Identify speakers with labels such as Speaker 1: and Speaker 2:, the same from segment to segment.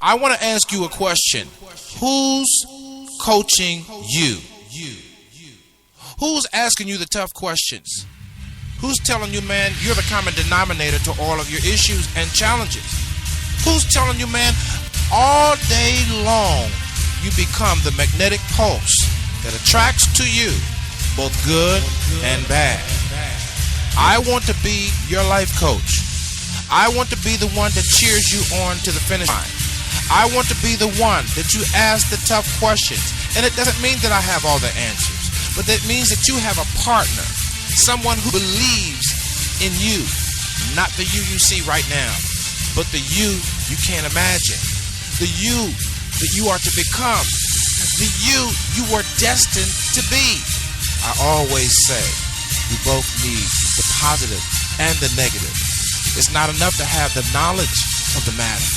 Speaker 1: I want to ask you a question. Who's coaching you? Who's asking you the tough questions? Who's telling you, man, you're the common denominator to all of your issues and challenges? Who's telling you, man, all day long, you become the magnetic pulse that attracts to you both good and bad? I want to be your life coach. I want to be the one that cheers you on to the finish line. I want to be the one that you ask the tough questions. And it doesn't mean that I have all the answers, but that means that you have a partner, someone who believes in you, not the you see right now, but the you can't imagine, the you that you are to become, the you are destined to be. I always say we both need the positive and the negative. It's not enough to have the knowledge of the matter,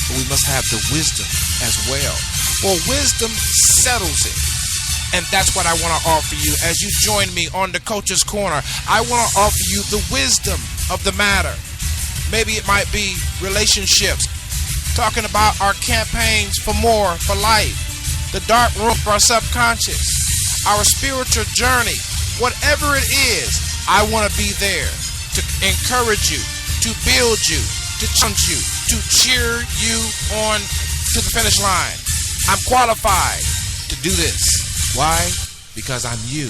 Speaker 1: but we must have the wisdom as well. For wisdom settles it. And that's what I want to offer you as you join me on the Coach's Corner. I want to offer you the wisdom of the matter. Maybe it might be relationships, talking about our campaigns for more, for life, the dark room of our subconscious, our spiritual journey. Whatever it is, I want to be there to encourage you, to build you, to challenge you, to cheer you on to the finish line. I'm qualified to do this. Why? Because I'm you.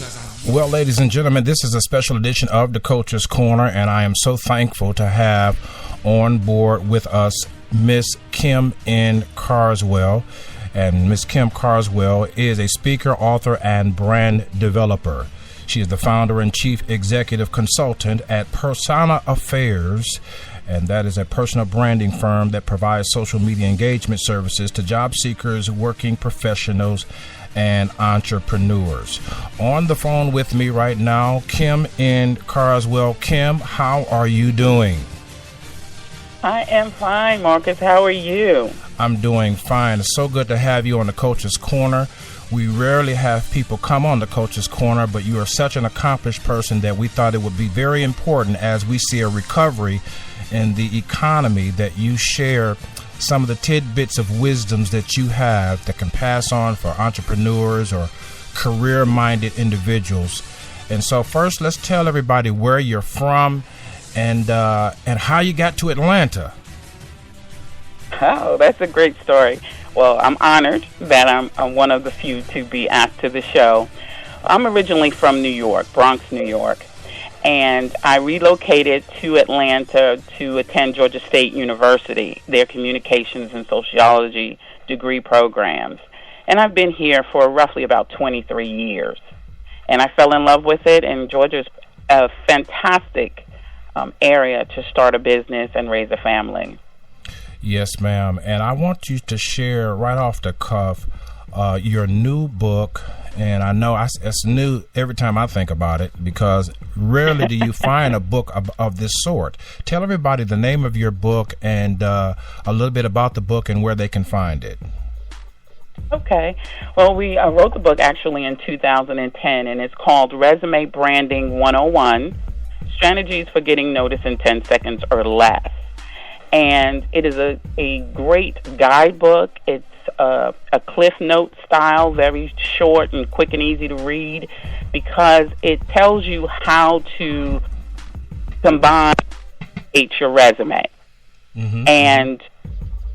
Speaker 2: Well, ladies and gentlemen, this is a special edition of the Coach's Corner, and I am so thankful to have on board with us Miss Kim N Carswell. And Miss Kim Carswell is a speaker, author, and brand developer. She is the founder and chief executive consultant at Persona Affairs, and that is a personal branding firm that provides social media engagement services to job seekers, working professionals, and entrepreneurs. On the phone with me right now, Kim N Carswell. Kim, how are you doing?
Speaker 3: I am fine, Marcus. How are you?
Speaker 2: I'm doing fine. It's so good to have you on the Coach's Corner. We rarely have people come on the Coach's Corner, but you are such an accomplished person that we thought it would be very important as we see a recovery in the economy that you share some of the tidbits of wisdoms that you have that can pass on for entrepreneurs or career-minded individuals. And so first, let's tell everybody where you're from and how you got to Atlanta.
Speaker 3: Oh, that's a great story. Well, I'm honored that I'm one of the few to be asked to the show. I'm originally from New York, Bronx, New York, and I relocated to Atlanta to attend Georgia State University, their communications and sociology degree programs. And I've been here for roughly about 23 years. And I fell in love with it, and Georgia's a fantastic area to start a business and raise a family.
Speaker 2: Yes, ma'am. And I want you to share right off the cuff your new book. And I know it's new every time I think about it, because rarely do you find a book of this sort. Tell everybody the name of your book and a little bit about the book and where they can find it.
Speaker 3: Okay. Well, we wrote the book actually in 2010, and it's called Resume Branding 101, Strategies for Getting Noticed in 10 Seconds or Less. And it is a great guidebook. It's a Cliff Note style, very short and quick and easy to read, because it tells you how to combine your resume. Mm-hmm. And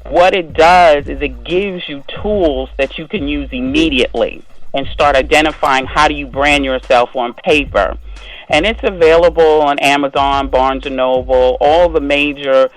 Speaker 3: what it does is it gives you tools that you can use immediately and start identifying how do you brand yourself on paper. And it's available on Amazon, Barnes & Noble, all the major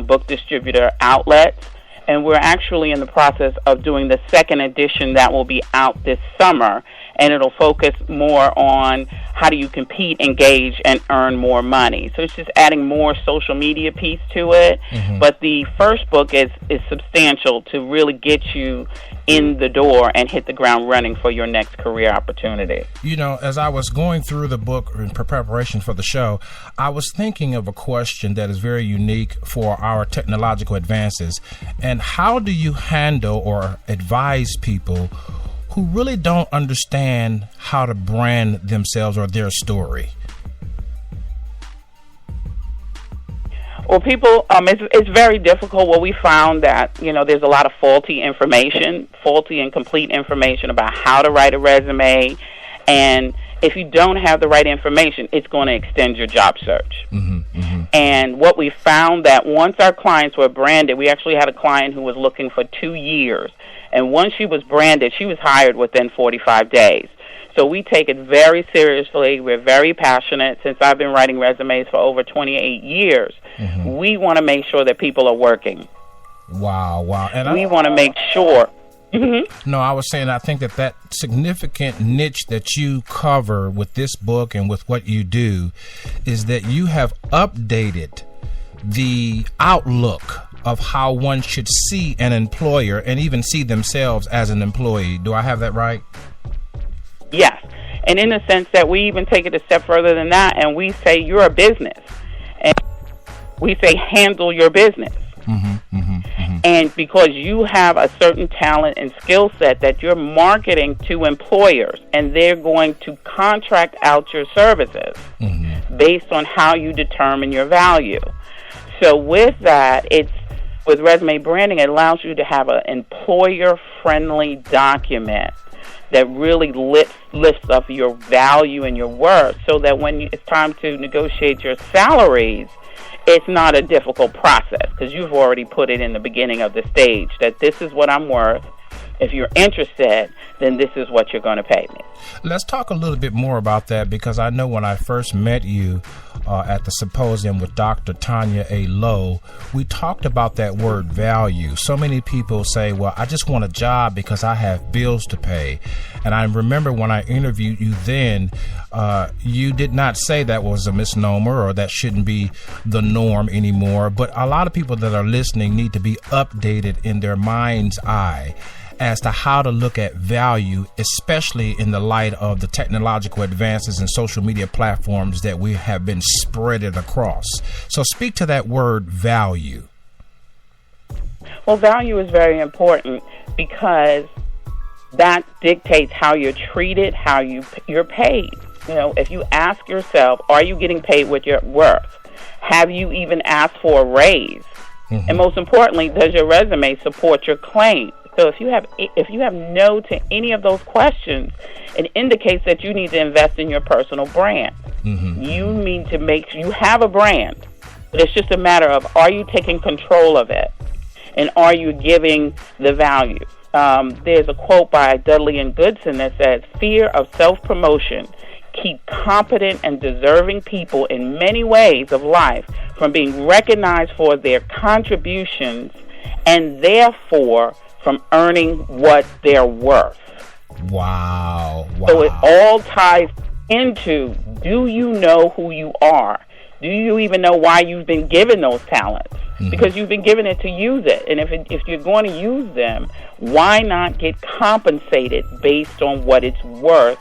Speaker 3: book distributor outlets. And we're actually in the process of doing the second edition that will be out this summer. And it'll focus more on how do you compete, engage, and earn more money. So it's just adding more social media piece to it. Mm-hmm. But the first book is substantial to really get you in the door and hit the ground running for your next career opportunity.
Speaker 2: You know, as I was going through the book in preparation for the show, I was thinking of a question that is very unique for our technological advances. And how do you handle or advise people who really don't understand how to brand themselves or their story?
Speaker 3: Well, people, it's very difficult. Well, we found that, there's a lot of faulty and complete information about how to write a resume. And if you don't have the right information, it's going to extend your job search. And what we found that once our clients were branded, we actually had a client who was looking for 2 years. And once she was branded, she was hired within 45 days. So we take it very seriously. We're very passionate. Since I've been writing resumes for over 28 years, we want to make sure that people are working.
Speaker 2: Wow. And
Speaker 3: we want to make sure.
Speaker 2: No, I was saying I think that significant niche that you cover with this book and with what you do is that you have updated the outlook of how one should see an employer and even see themselves as an employee. Do I have that right?
Speaker 3: Yes. And in the sense that we even take it a step further than that, and we say you're a business. And we say handle your business. And because you have a certain talent and skill set that you're marketing to employers, and they're going to contract out your services based on how you determine your value. So with that, with resume branding, it allows you to have an employer-friendly document that really lifts up your value and your worth, so that when it's time to negotiate your salaries, it's not a difficult process, because you've already put it in the beginning of the stage that this is what I'm worth. If you're interested, then this is what you're going to pay me.
Speaker 2: Let's talk a little bit more about that, because I know when I first met you at the symposium with Dr. Tanya A. Lowe, we talked about that word value. So many people say, well, I just want a job because I have bills to pay. And I remember when I interviewed you then, you did not say that was a misnomer or that shouldn't be the norm anymore. But a lot of people that are listening need to be updated in their mind's eye as to how to look at value, especially in the light of the technological advances and social media platforms that we have been spreaded across. So speak to that word value.
Speaker 3: Well, value is very important because that dictates how you're treated, how you're paid. If you ask yourself, are you getting paid what you're worth? Have you even asked for a raise? And most importantly, does your resume support your claim? So if you have no to any of those questions, it indicates that you need to invest in your personal brand. You need to you have a brand, but it's just a matter of, are you taking control of it, and are you giving the value? There's a quote by Dudley and Goodson that says, "Fear of self-promotion keep competent and deserving people in many ways of life from being recognized for their contributions, and therefore from earning what they're worth."
Speaker 2: Wow.
Speaker 3: So it all ties into, do you know who you are? Do you even know why you've been given those talents? Because you've been given it to use it. And if you're going to use them, why not get compensated based on what it's worth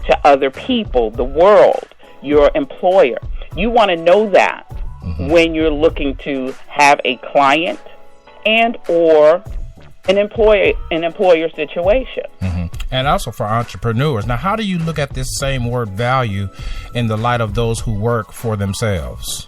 Speaker 3: to other people, the world, your employer? You want to know that when you're looking to have a client and or an employer situation.
Speaker 2: And also for entrepreneurs. Now, how do you look at this same word value in the light of those who work for themselves?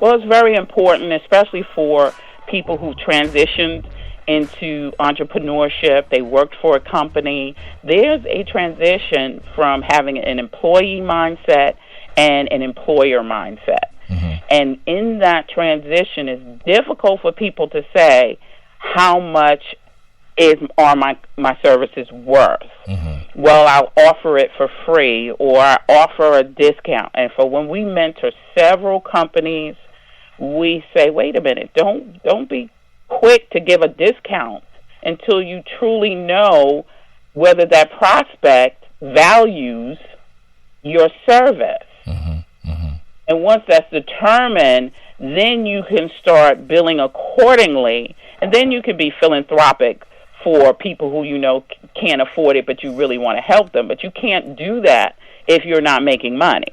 Speaker 3: Well, it's very important, especially for people who transitioned into entrepreneurship. They worked for a company. There's a transition from having an employee mindset and an employer mindset. And in that transition, it's difficult for people to say, how much are my services worth? Well, I'll offer it for free, or I offer a discount. And for when we mentor several companies, we say, wait a minute, don't be quick to give a discount until you truly know whether that prospect values your service. And once that's determined, then you can start billing accordingly, and then you can be philanthropic for people who can't afford it, but you really want to help them. But you can't do that if you're not making money.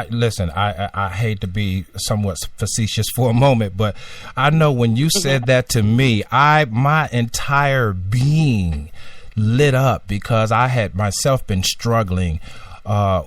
Speaker 3: Listen,
Speaker 2: I hate to be somewhat facetious for a moment, but I know when you said that to me, my entire being lit up, because I had myself been struggling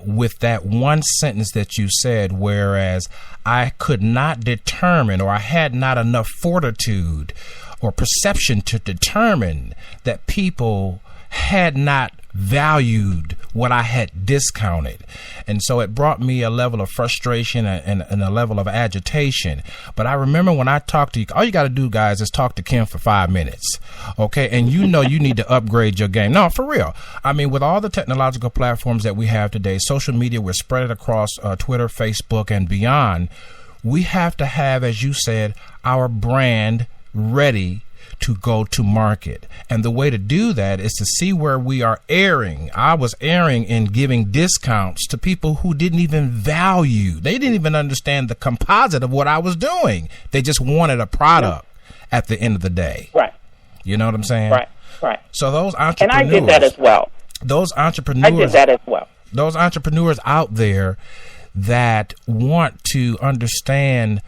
Speaker 2: with that one sentence that you said, whereas I could not determine, or I had not enough fortitude or perception to determine that people had not valued what I had discounted. And so it brought me a level of frustration and a level of agitation. But I remember when I talked to you, all you got to do, guys, is talk to Kim for 5 minutes. Okay. And you need to upgrade your game. No, for real. I mean, with all the technological platforms that we have today, social media, we're spread it across Twitter, Facebook, and beyond. We have to have, as you said, our brand ready to go to market. And the way to do that is to see where we are erring. I was erring in giving discounts to people who didn't even value. They didn't even understand the composite of what I was doing. They just wanted a product at the end of the day.
Speaker 3: Right.
Speaker 2: You know what I'm saying?
Speaker 3: Right.
Speaker 2: So those entrepreneurs.
Speaker 3: And I did that as well.
Speaker 2: Those entrepreneurs.
Speaker 3: I did that as well.
Speaker 2: Those entrepreneurs out there that want to understand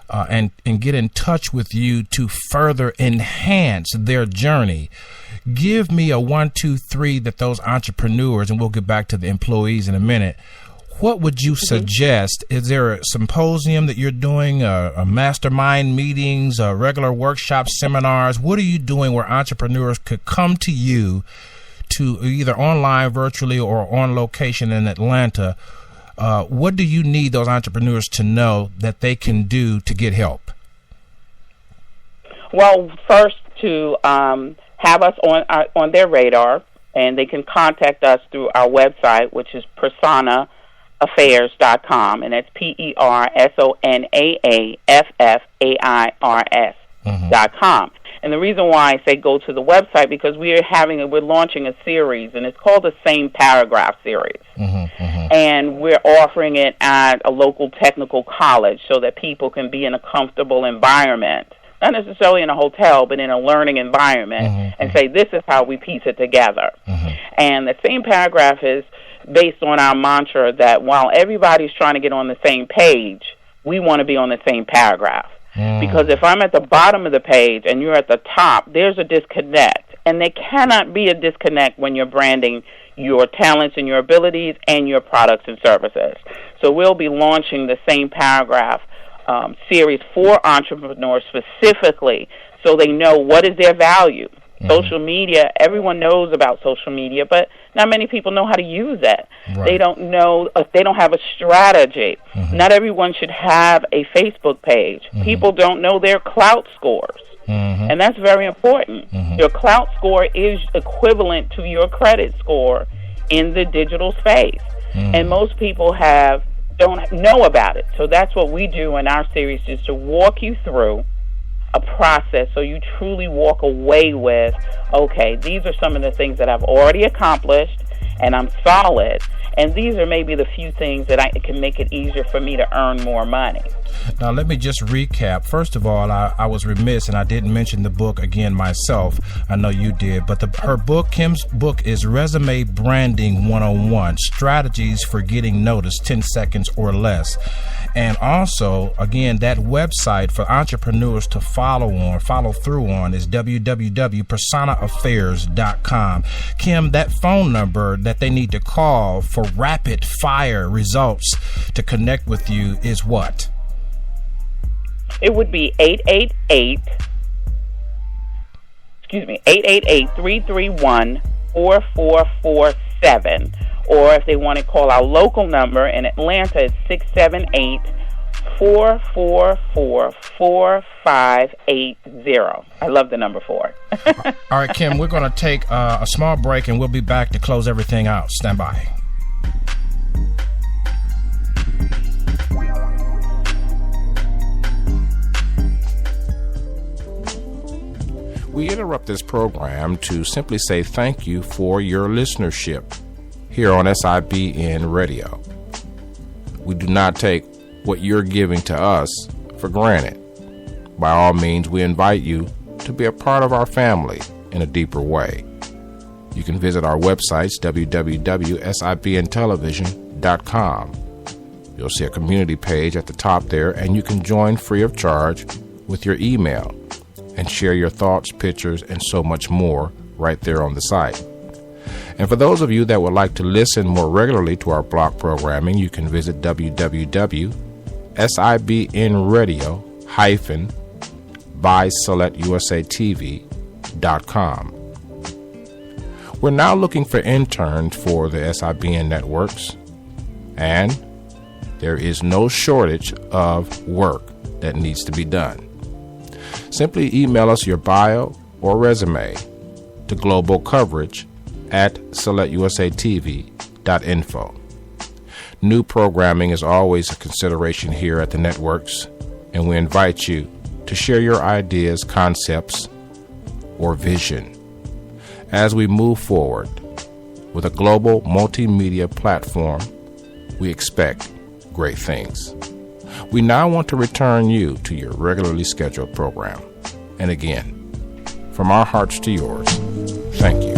Speaker 2: and get in touch with you to further enhance their journey. Give me a 1, 2, 3 that those entrepreneurs, and we'll get back to the employees in a minute. What would you suggest? Is there a symposium that you're doing, a mastermind meetings, regular workshops, seminars? What are you doing where entrepreneurs could come to you to either online, virtually, or on location in Atlanta? What do you need those entrepreneurs to know that they can do to get help? Well,
Speaker 3: first to have us on their radar, and they can contact us through our website, which is personaaffairs.com, and that's Personaaffairs.com. And the reason why I say go to the website, because we're launching a series, and it's called the Same Paragraph series. And we're offering it at a local technical college so that people can be in a comfortable environment, not necessarily in a hotel, but in a learning environment, and say, this is how we piece it together. And the Same Paragraph is based on our mantra that while everybody's trying to get on the same page, we want to be on the same paragraph. Because if I'm at the bottom of the page and you're at the top, there's a disconnect. And there cannot be a disconnect when you're branding your talents and your abilities and your products and services. So we'll be launching the Same Paragraph series for entrepreneurs specifically so they know what is their value. Social media, everyone knows about social media, but not many people know how to use it. They don't know, they don't have a strategy. Not everyone should have a Facebook page. People don't know their clout scores, and that's very important. Your clout score is equivalent to your credit score in the digital space, and most people don't know about it. So that's what we do in our series, is to walk you through a process so you truly walk away with, okay, these are some of the things that I've already accomplished and I'm solid, and these are maybe the few things that can make it easier for me to earn more money.
Speaker 2: Now, let me just recap. First of all, I was remiss and I didn't mention the book again myself. I know you did, but her book, Kim's book, is Resume Branding 101, Strategies for Getting Noticed 10 Seconds or Less. And also, again, that website for entrepreneurs to follow through on is www.personaaffairs.com. Kim, that phone number that they need to call for rapid fire results to connect with you is what?
Speaker 3: It would be 888-331-4447. Or if they want to call our local number in Atlanta, it's 678-444-4580. I love the number 4.
Speaker 2: All right, Kim, we're going to take a small break, and we'll be back to close everything out. Stand by. We interrupt this program to simply say thank you for your listenership here on SIBN Radio. We do not take what you're giving to us for granted. By all means, we invite you to be a part of our family in a deeper way. You can visit our websites, www.sibntelevision.com. You'll see a community page at the top there, and you can join free of charge with your email and share your thoughts, pictures, and so much more right there on the site. And for those of you that would like to listen more regularly to our blog programming, you can visit www.sibnradio-by-SelectUSATV.com. We're now looking for interns for the SIBN networks, and there is no shortage of work that needs to be done. Simply email us your bio or resume to globalcoverage@selectusatv.info. New programming is always a consideration here at the networks, and we invite you to share your ideas, concepts, or vision. As we move forward with a global multimedia platform, we expect great things. We now want to return you to your regularly scheduled program. And again, from our hearts to yours, thank you.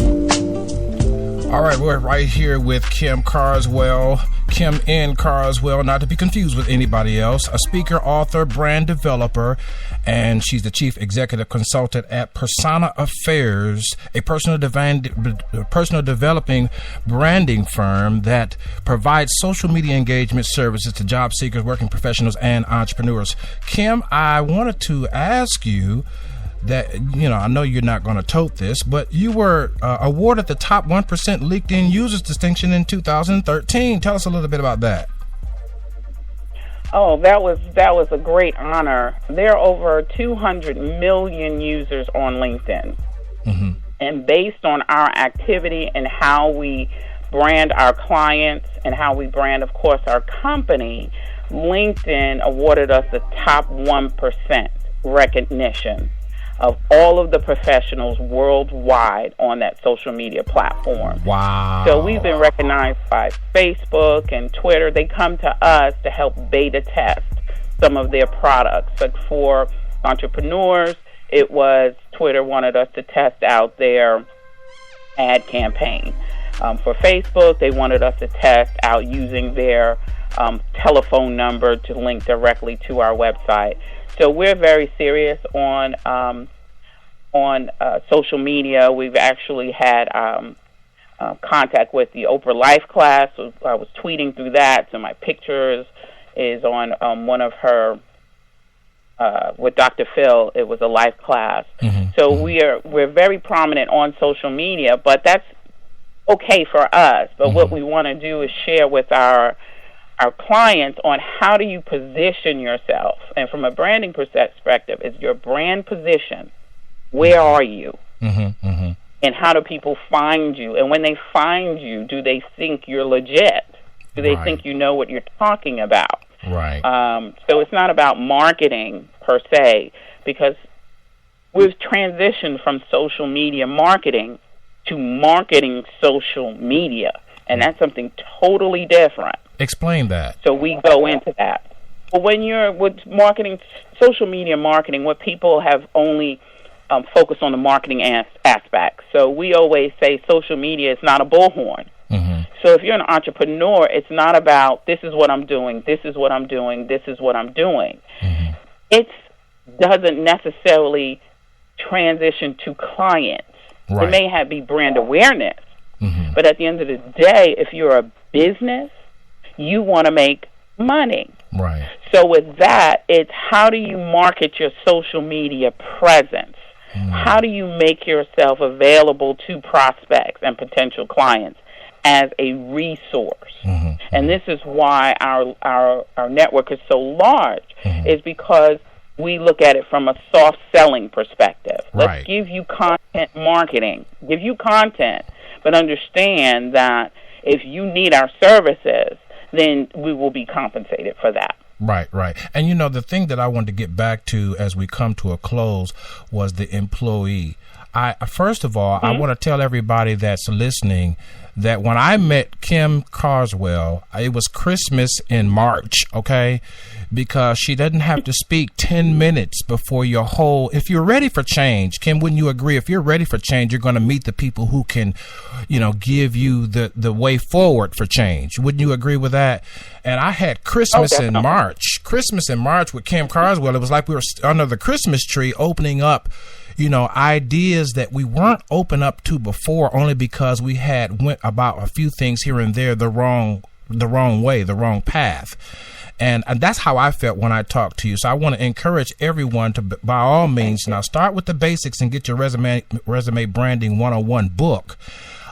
Speaker 2: All right, we're right here with Kim Carswell, Kim N Carswell, not to be confused with anybody else, a speaker, author, brand developer, and she's the chief executive consultant at Persona Affairs, a personal developing branding firm that provides social media engagement services to job seekers, working professionals, and entrepreneurs. Kim, I wanted to ask you that, I know you're not going to tote this, but you were awarded the top 1% LinkedIn users distinction in 2013. Tell us a little bit about that.
Speaker 3: Oh, that was a great honor. There are over 200 million users on LinkedIn. Mm-hmm. And based on our activity and how we brand our clients and how we brand, of course, our company, LinkedIn awarded us the top 1% recognition of all of the professionals worldwide on that social media platform.
Speaker 2: Wow.
Speaker 3: So we've been recognized by Facebook and Twitter. They come to us to help beta test some of their products. But for entrepreneurs, it was Twitter wanted us to test out their ad campaign. For Facebook, they wanted us to test out using their telephone number to link directly to our website. So we're very serious on social media. We've actually had contact with the Oprah Life class. I was tweeting through that, so my pictures is on one of her with Dr. Phil. It was a life class. Mm-hmm. So we're very prominent on social media, but that's okay for us. But what we want to do is share with our clients on how do you position yourself. And from a branding perspective, is your brand position, where are you? And how do people find you? And when they find you, do they think you're legit? Do they think you know what you're talking about?
Speaker 2: Right.
Speaker 3: So it's not about marketing per se, because we've transitioned from social media marketing to marketing social media. And that's something totally different.
Speaker 2: Explain that.
Speaker 3: So we go into that. But when you're with marketing, social media marketing, what people have only focused on the marketing aspect. So we always say social media is not a bullhorn. Mm-hmm. So if you're an entrepreneur, it's not about this is what I'm doing, this is what I'm doing, this is what I'm doing. Mm-hmm. It doesn't necessarily transition to clients.
Speaker 2: Right.
Speaker 3: It may be brand awareness. Mm-hmm. But at the end of the day, if you're a business, you want to make money.
Speaker 2: Right.
Speaker 3: So with that, it's how do you market your social media presence? Mm-hmm. How do you make yourself available to prospects and potential clients as a resource? Mm-hmm. And this is why our network is so large, is because we look at it from a soft selling perspective. Let's give you content marketing, give you content, but understand that if you need our services, then we will be compensated for that.
Speaker 2: Right. And the thing that I wanted to get back to as we come to a close was the employee. First of all, I want to tell everybody that's listening that when I met Kim Carswell, it was Christmas in March, okay? Because she doesn't have to speak 10 minutes before if you're ready for change, Kim, wouldn't you agree? If you're ready for change, you're going to meet the people who can, give you the way forward for change. Wouldn't you agree with that? And I had Christmas in March. Christmas in March with Kim Carswell, it was like we were under the Christmas tree opening up, ideas that we weren't open up to before, only because we had went about a few things here and there the wrong way, the wrong path. And that's how I felt when I talked to you. So I want to encourage everyone to, by all means, now start with the basics and get your resume branding 101 book.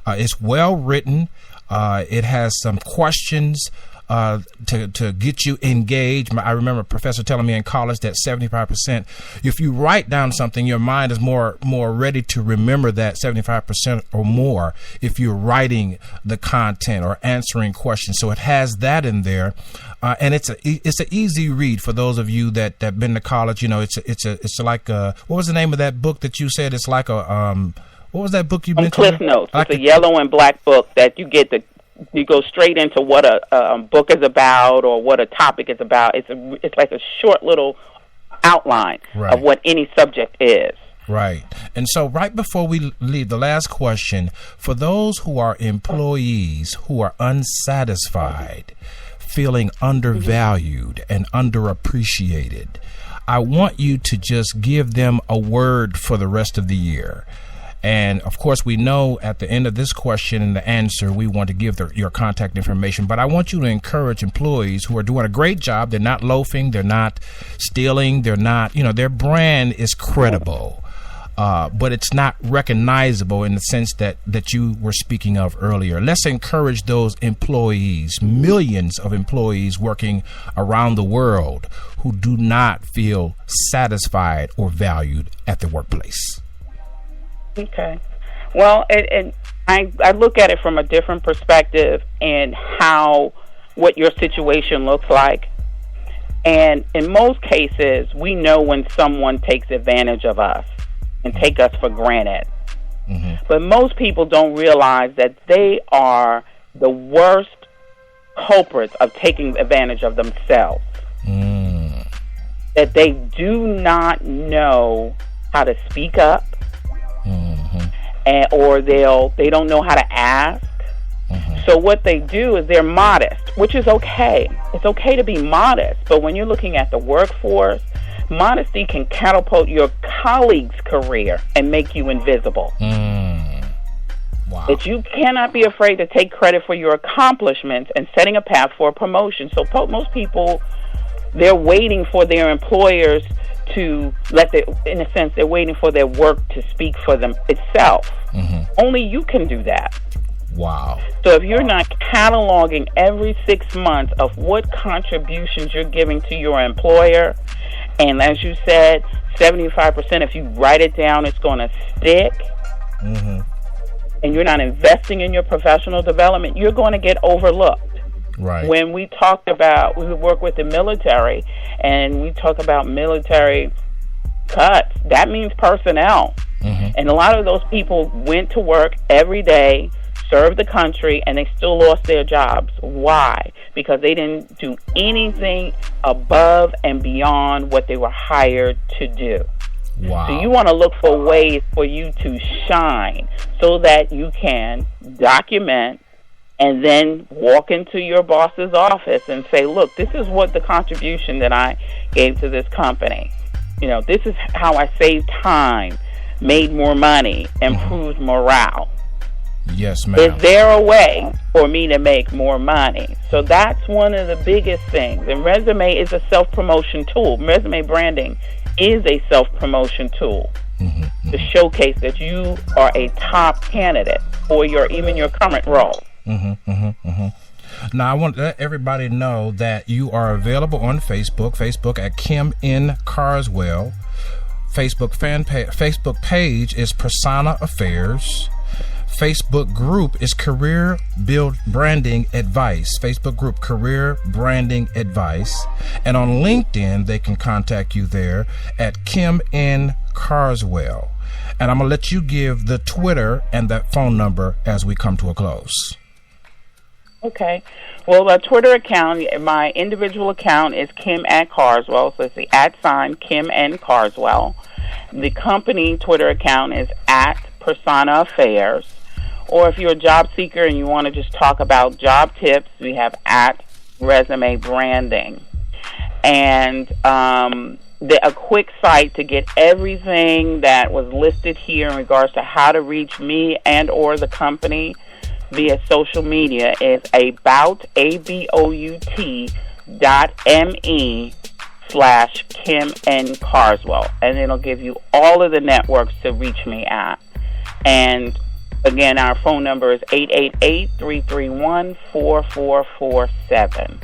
Speaker 2: It's well written. It has some questions to get you engaged. I remember a professor telling me in college that 75%, if you write down something, your mind is more ready to remember that 75% or more if you're writing the content or answering questions. So it has that in there. And it's an easy read for those of you that been to college. It's like what was the name of that book that you said? It's like a what was that book you mentioned?
Speaker 3: Cliff Notes. Like it's a yellow and black book that you get you go straight into what a book is about or what a topic is about. It's like a short little outline of what any subject is.
Speaker 2: Right. And so right before we leave, the last question, for those who are employees who are unsatisfied, feeling undervalued and underappreciated, I want you to just give them a word for the rest of the year. And of course, we know at the end of this question and the answer, we want to give your contact information. But I want you to encourage employees who are doing a great job. They're not loafing. They're not stealing. They're not, their brand is credible. But it's not recognizable in the sense that you were speaking of earlier. Let's encourage those employees, millions of employees working around the world who do not feel satisfied or valued at the workplace.
Speaker 3: Okay. Well, I look at it from a different perspective and what your situation looks like. And in most cases, we know when someone takes advantage of us and take us for granted. Mm-hmm. But most people don't realize that they are the worst culprits of taking advantage of themselves. Mm. That they do not know how to speak up. Mm-hmm. Or they don't know how to ask. Mm-hmm. So what they do is they're modest, which is okay. It's okay to be modest, but when you're looking at the workforce, modesty can catapult your colleague's career and make you invisible. Wow. That you cannot be afraid to take credit for your accomplishments and setting a path for a promotion. So most people, they're waiting for their employers to in a sense, they're waiting for their work to speak for them itself. Mm-hmm. Only you can do that.
Speaker 2: Wow.
Speaker 3: So if you're not cataloging every 6 months of what contributions you're giving to your employer, and as you said, 75%, if you write it down, it's going to stick, mm-hmm. and you're not investing in your professional development, you're going to get overlooked.
Speaker 2: Right.
Speaker 3: When we work with the military, and we talk about military cuts, that means personnel. Mm-hmm. And a lot of those people went to work every day, served the country, and they still lost their jobs. Why? Because they didn't do anything above and beyond what they were hired to do. Wow. So you want to look for ways for you to shine so that you can document and then walk into your boss's office and say, look, this is what the contribution that I gave to this company. This is how I saved time, made more money, improved morale.
Speaker 2: Yes, ma'am.
Speaker 3: Is there a way for me to make more money? So that's one of the biggest things. And resume is a self-promotion tool. Resume branding is a self-promotion tool to showcase that you are a top candidate for even your current role.
Speaker 2: Now, I want to let everybody know that you are available on Facebook at Kim N Carswell. Facebook page is Persona Affairs. Facebook group is Career Branding Advice. Facebook group, Career Branding Advice. And on LinkedIn, they can contact you there at Kim N Carswell. And I'm going to let you give the Twitter and that phone number as we come to a close.
Speaker 3: Okay. Well, the Twitter account, my individual account is Kim at Carswell, so it's the @ Kim N Carswell. The company Twitter account is at Persona Affairs. Or if you're a job seeker and you want to just talk about job tips, we have at Resume Branding. and a quick site to get everything that was listed here in regards to how to reach me and or the company via social media is about.me/Kim N Carswell, and it'll give you all of the networks to reach me at. And again, our phone number is 888-331-4447.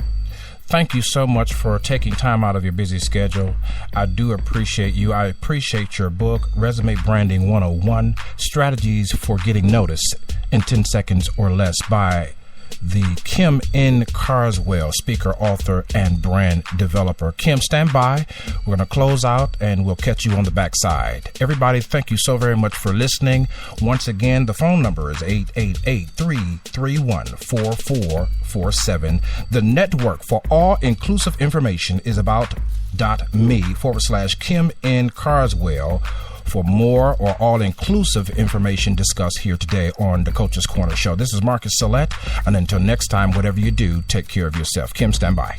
Speaker 2: Thank you so much for taking time out of your busy schedule. I do appreciate you. I appreciate your book, Resume Branding 101, Strategies for Getting Noticed in 10 Seconds or Less, by the Kim N Carswell, speaker, author, and brand developer. Kim, stand by. We're going to close out, and we'll catch you on the backside. Everybody, thank you so very much for listening. Once again, the phone number is 888-331-4447. The network for all-inclusive information is about.me/Kim N Carswell. For more or all-inclusive information discussed here today on the Coach's Corner Show. This is Marcus Sillette, and until next time, whatever you do, take care of yourself. Kim, stand by.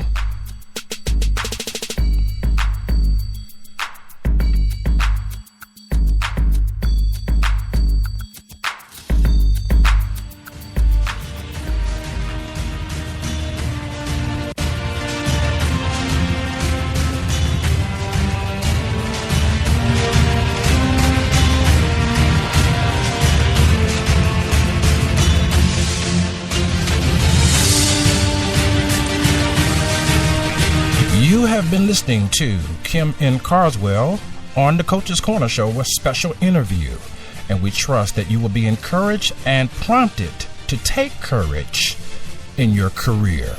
Speaker 2: You have been listening to Kim N Carswell on the Coach's Corner Show with special interview, and we trust that you will be encouraged and prompted to take courage in your career.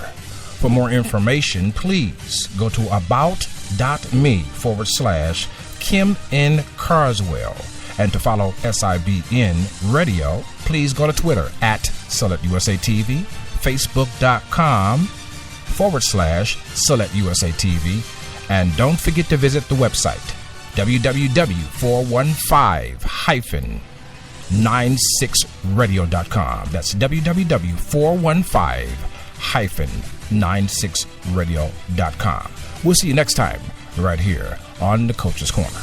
Speaker 2: For more information, please go to about.me/Kim N Carswell, and to follow SIBN Radio, please go to Twitter @SilletteUSATV, Facebook.com/SilletteUSATV, and don't forget to visit the website www.415-96radio.com. That's www.415-96radio.com. We'll see you next time right here on the Coach's Corner.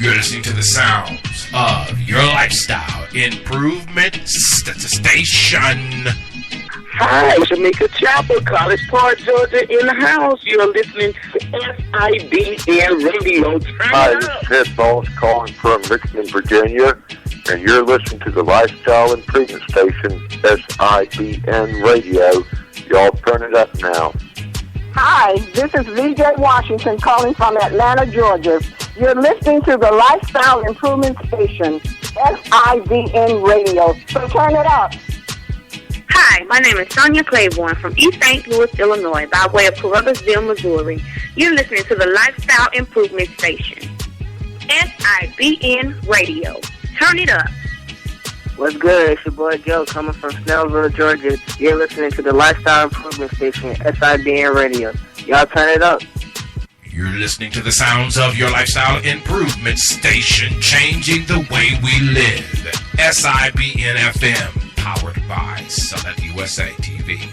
Speaker 1: You're listening to the sounds of your lifestyle improvement station.
Speaker 4: Hi, Jamaica Chapel, College Park, Georgia, in the house. You're listening to SIBN Radio.
Speaker 5: Hi, this is Ted Bones calling from Richmond, Virginia, and you're listening to the Lifestyle Improvement Station, SIBN Radio. Y'all turn it up now.
Speaker 6: Hi, this is VJ Washington calling from Atlanta, Georgia. You're listening to the Lifestyle Improvement Station, SIBN Radio. So turn it up.
Speaker 7: Hi, my name is Sonia Claiborne from East St. Louis, Illinois, by way of Columbusville, Missouri. You're listening to the Lifestyle Improvement Station, SIBN Radio. Turn it up.
Speaker 4: What's good? It's your boy Joe coming from Snellville, Georgia. You're listening to the Lifestyle Improvement Station, SIBN Radio. Y'all turn it up.
Speaker 1: You're listening to the sounds of your lifestyle improvement station, changing the way we live. SIBN FM, powered by Summit USA TV.